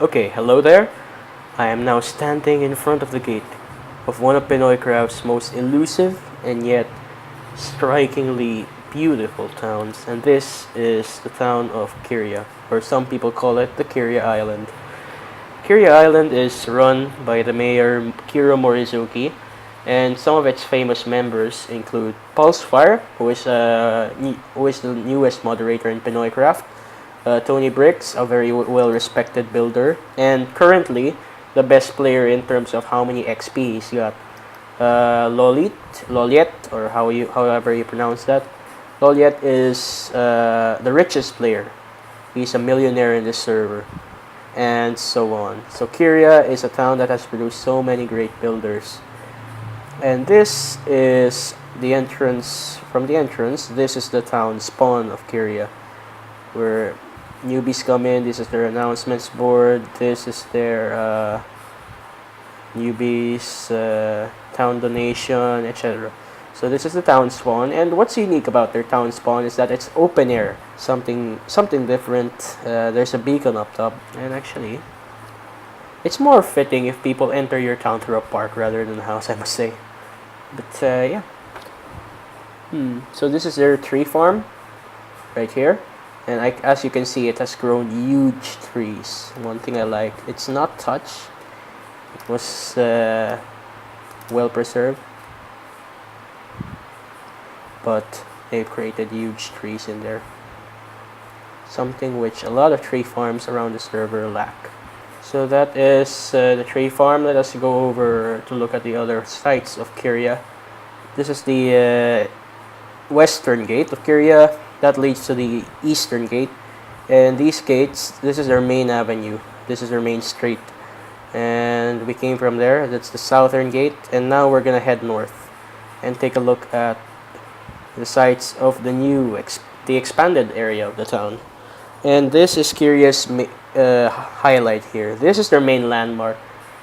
Okay, hello there. I am now standing in front of the gate of one of PinoyCraft's most elusive and yet strikingly beautiful towns, and this is the town of Kiryaa, or some people call it the Kiryaa Island. Kiryaa Island is run by the mayor Kiro Morizuki, and some of its famous members include Pulsefire, who is the newest moderator in PinoyCraft, TonyBrix, a very well-respected builder, and currently the best player in terms of how many XP he's got. Loliet, or however you pronounce that. Loliet is the richest player. He's a millionaire in this server, and so on. So Kiryaa is a town that has produced so many great builders. And this is the entrance. From the entrance, this is the town spawn of Kiryaa, where newbies come in. This is their announcements board. This is their newbies town donation, etc. So this is the town spawn, and what's unique about their town spawn is that it's open air, something different. There's a beacon up top, and actually it's more fitting if people enter your town through a park rather than a house, I must say. But yeah. So this is their tree farm right here, and as you can see, it has grown huge trees. One thing I like, it's not touched. It was well preserved, but they've created huge trees in there. Something which a lot of tree farms around the server lack. So that is the tree farm. Let us go over to look at the other sites of Kiryaa. This is the western gate of Kiryaa. That leads to the eastern gate. And these gates, this is their main avenue. This is their main street. And we came from there. That's the southern gate. And now we're gonna head north and take a look at the sites of the expanded area of the town. And this is Kiryaa's highlight here. This is their main landmark,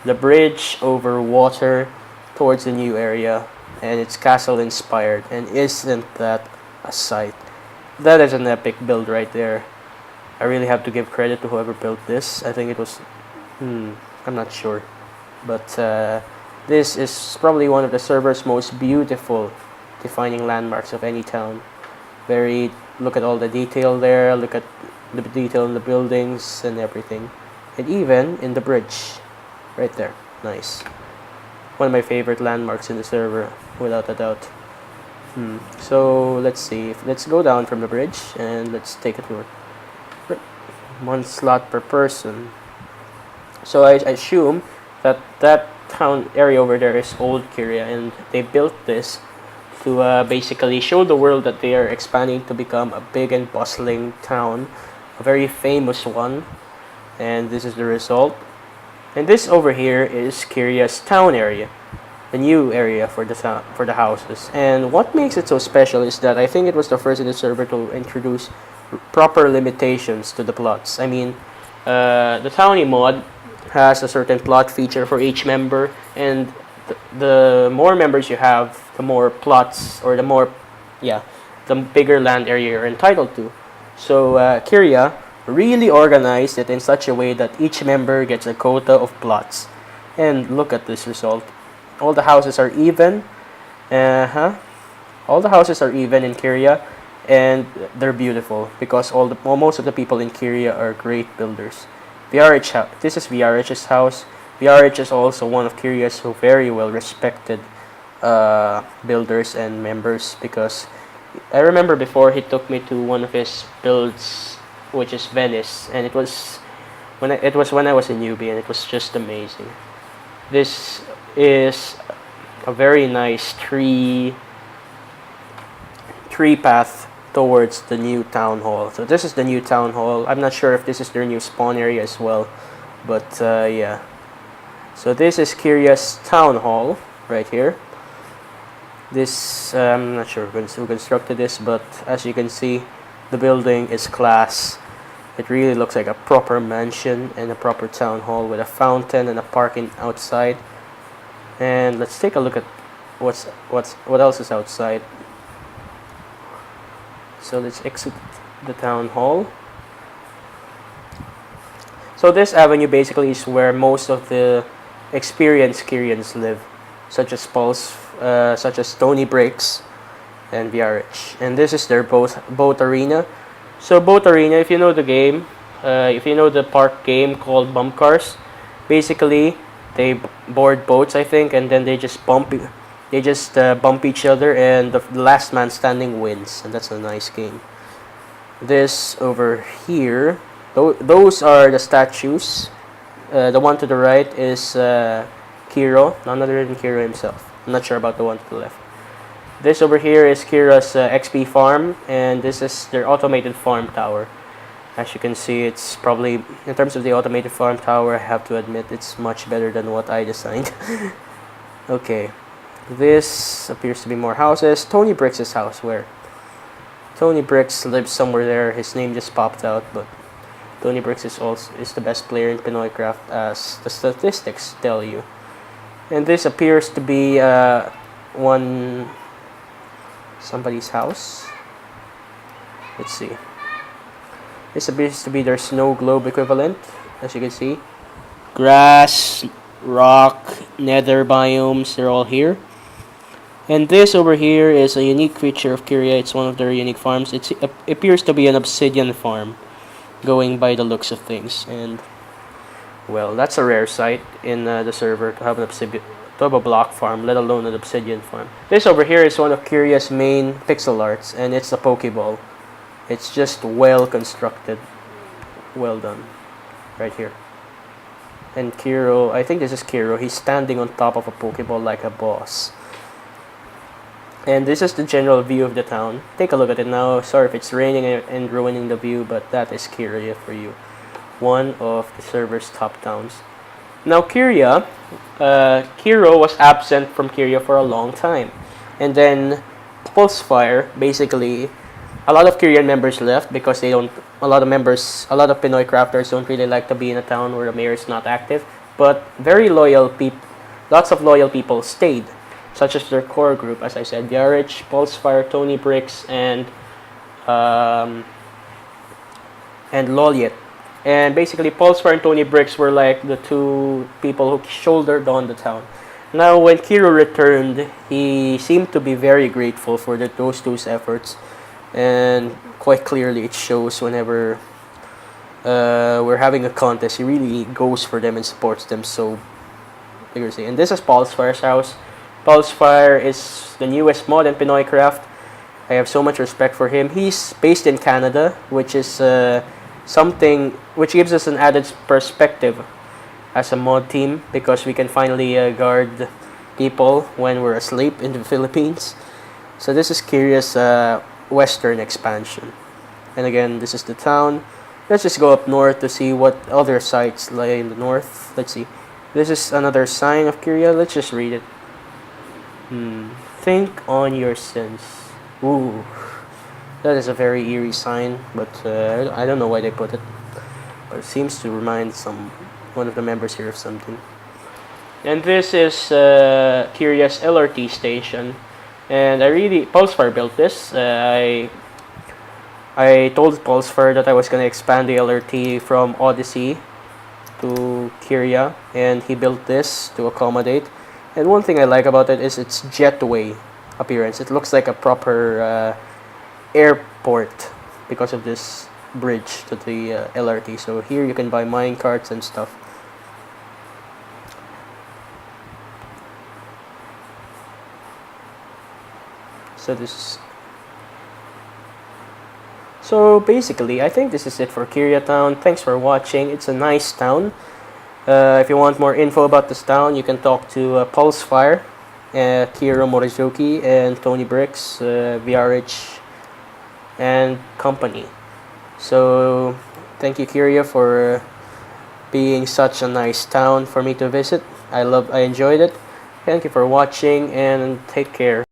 the bridge over water towards the new area, and it's castle inspired. And isn't that a sight? That is an epic build right there. I really have to give credit to whoever built this. I think it was, I'm not sure, but this is probably one of the server's most beautiful defining landmarks of any town. Look at all the detail there. Look at the detail in the buildings and everything, and even in the bridge right there. Nice. One of my favorite landmarks in the server, without a doubt. So let's see. Let's go down from the bridge and let's take a tour. One slot per person. So I assume that town area over there is old Kiryaa, and they built this to basically show the world that they are expanding to become a big and bustling town, a very famous one. And this is the result. And this over here is Kiryaa's town area, the new area for the houses. And what makes it so special is that I think it was the first in the server to introduce proper limitations to the plots. I mean, the Townie mod has a certain plot feature for each member, and the more members you have, the more plots, or the bigger land area you're entitled to. So Kiryaa really organized it in such a way that each member gets a quota of plots. And look at this result. All the houses are even. All the houses are even in Kiryaa, and they're beautiful because most of the people in Kiryaa are great builders. This is VRH's house. VRH is also one of Kiryaa's very well respected builders and members, because I remember before he took me to one of his builds, which is Venice, and it was when I was a newbie, and it was just amazing. This is a very nice tree path towards the new town hall. So this is the new town hall. I'm not sure if this is their new spawn area as well, but yeah. So this is Kiryaa's town hall right here. This I'm not sure who constructed this, but as you can see, the building is class. It really looks like a proper mansion and a proper town hall with a fountain and a parking outside. And let's take a look at what else is outside. So let's exit the town hall. So this avenue basically is where most of the experienced Kyrians live, such as TonyBrix and VRH. And this is their boat arena. So boat arena, if you know the game, if you know the park game called Bump Cars, basically they board boats, I think, and then they just bump each other, and the last man standing wins, and that's a nice game. This over here, those are the statues. The one to the right is Kiryaa, none other than Kiryaa himself. I'm not sure about the one to the left. This over here is Kiryaa's XP farm, and this is their automated farm tower. As you can see, it's probably, in terms of the automated farm tower, I have to admit it's much better than what I designed. Okay, this appears to be more houses. TonyBrix's house, where? TonyBrix lives somewhere there. His name just popped out, but TonyBrix is the best player in PinoyCraft, as the statistics tell you. And this appears to be somebody's house. Let's see. This appears to be their snow globe equivalent, as you can see. Grass, rock, nether biomes, they're all here. And this over here is a unique feature of Kiryaa. It's one of their unique farms. It appears to be an obsidian farm, going by the looks of things. And, well, that's a rare sight in the server, to have a block farm, let alone an obsidian farm. This over here is one of Kiryaa's main pixel arts, and it's a Pokeball. It's just well constructed. Well done. Right here. And Kiryaa, I think this is Kiryaa. He's standing on top of a Pokeball like a boss. And this is the general view of the town. Take a look at it now. Sorry if it's raining and ruining the view, but that is Kiryaa for you. One of the server's top towns. Now Kiryaa was absent from Kiryaa for a long time. And then Pulsefire, basically, a lot of Kyrian members left because a lot of Pinoy crafters don't really like to be in a town where the mayor is not active. But lots of loyal people stayed, such as their core group, as I said, VRH, Pulsefire, TonyBrix, and Loliet. And basically, Pulsefire and TonyBrix were like the two people who shouldered on the town. Now, when Kiryaa returned, he seemed to be very grateful for those two's efforts. And quite clearly it shows whenever we're having a contest. He really goes for them and supports them so vigorously. And this is Pulsefire's house. Pulsefire is the newest mod in PinoyCraft. I have so much respect for him. He's based in Canada, which is something which gives us an added perspective as a mod team, because we can finally guard people when we're asleep in the Philippines. So this is Kiryaa's western expansion. And again, this is the town. Let's just go up north to see what other sites lie in the north. Let's see. This is another sign of Kiryaa. Let's just read it. Think on your sins. Ooh. That is a very eerie sign, but I don't know why they put it. But it seems to remind one of the members here of something. And this is Kiryaa's LRT station. And Pulsefire built this. I told Pulsefire that I was going to expand the LRT from Odyssey to Kiryaa, and he built this to accommodate. And one thing I like about it is its jetway appearance. It looks like a proper airport because of this bridge to the LRT. So here you can buy mine carts and stuff. So basically, I think this is it for Kiryaa Town. Thanks for watching. It's a nice town. If you want more info about this town, you can talk to Pulsefire, Kiryaa Morizuki, and TonyBrix, VRH, and company. So thank you, Kiryaa, for being such a nice town for me to visit. I enjoyed it. Thank you for watching, and take care.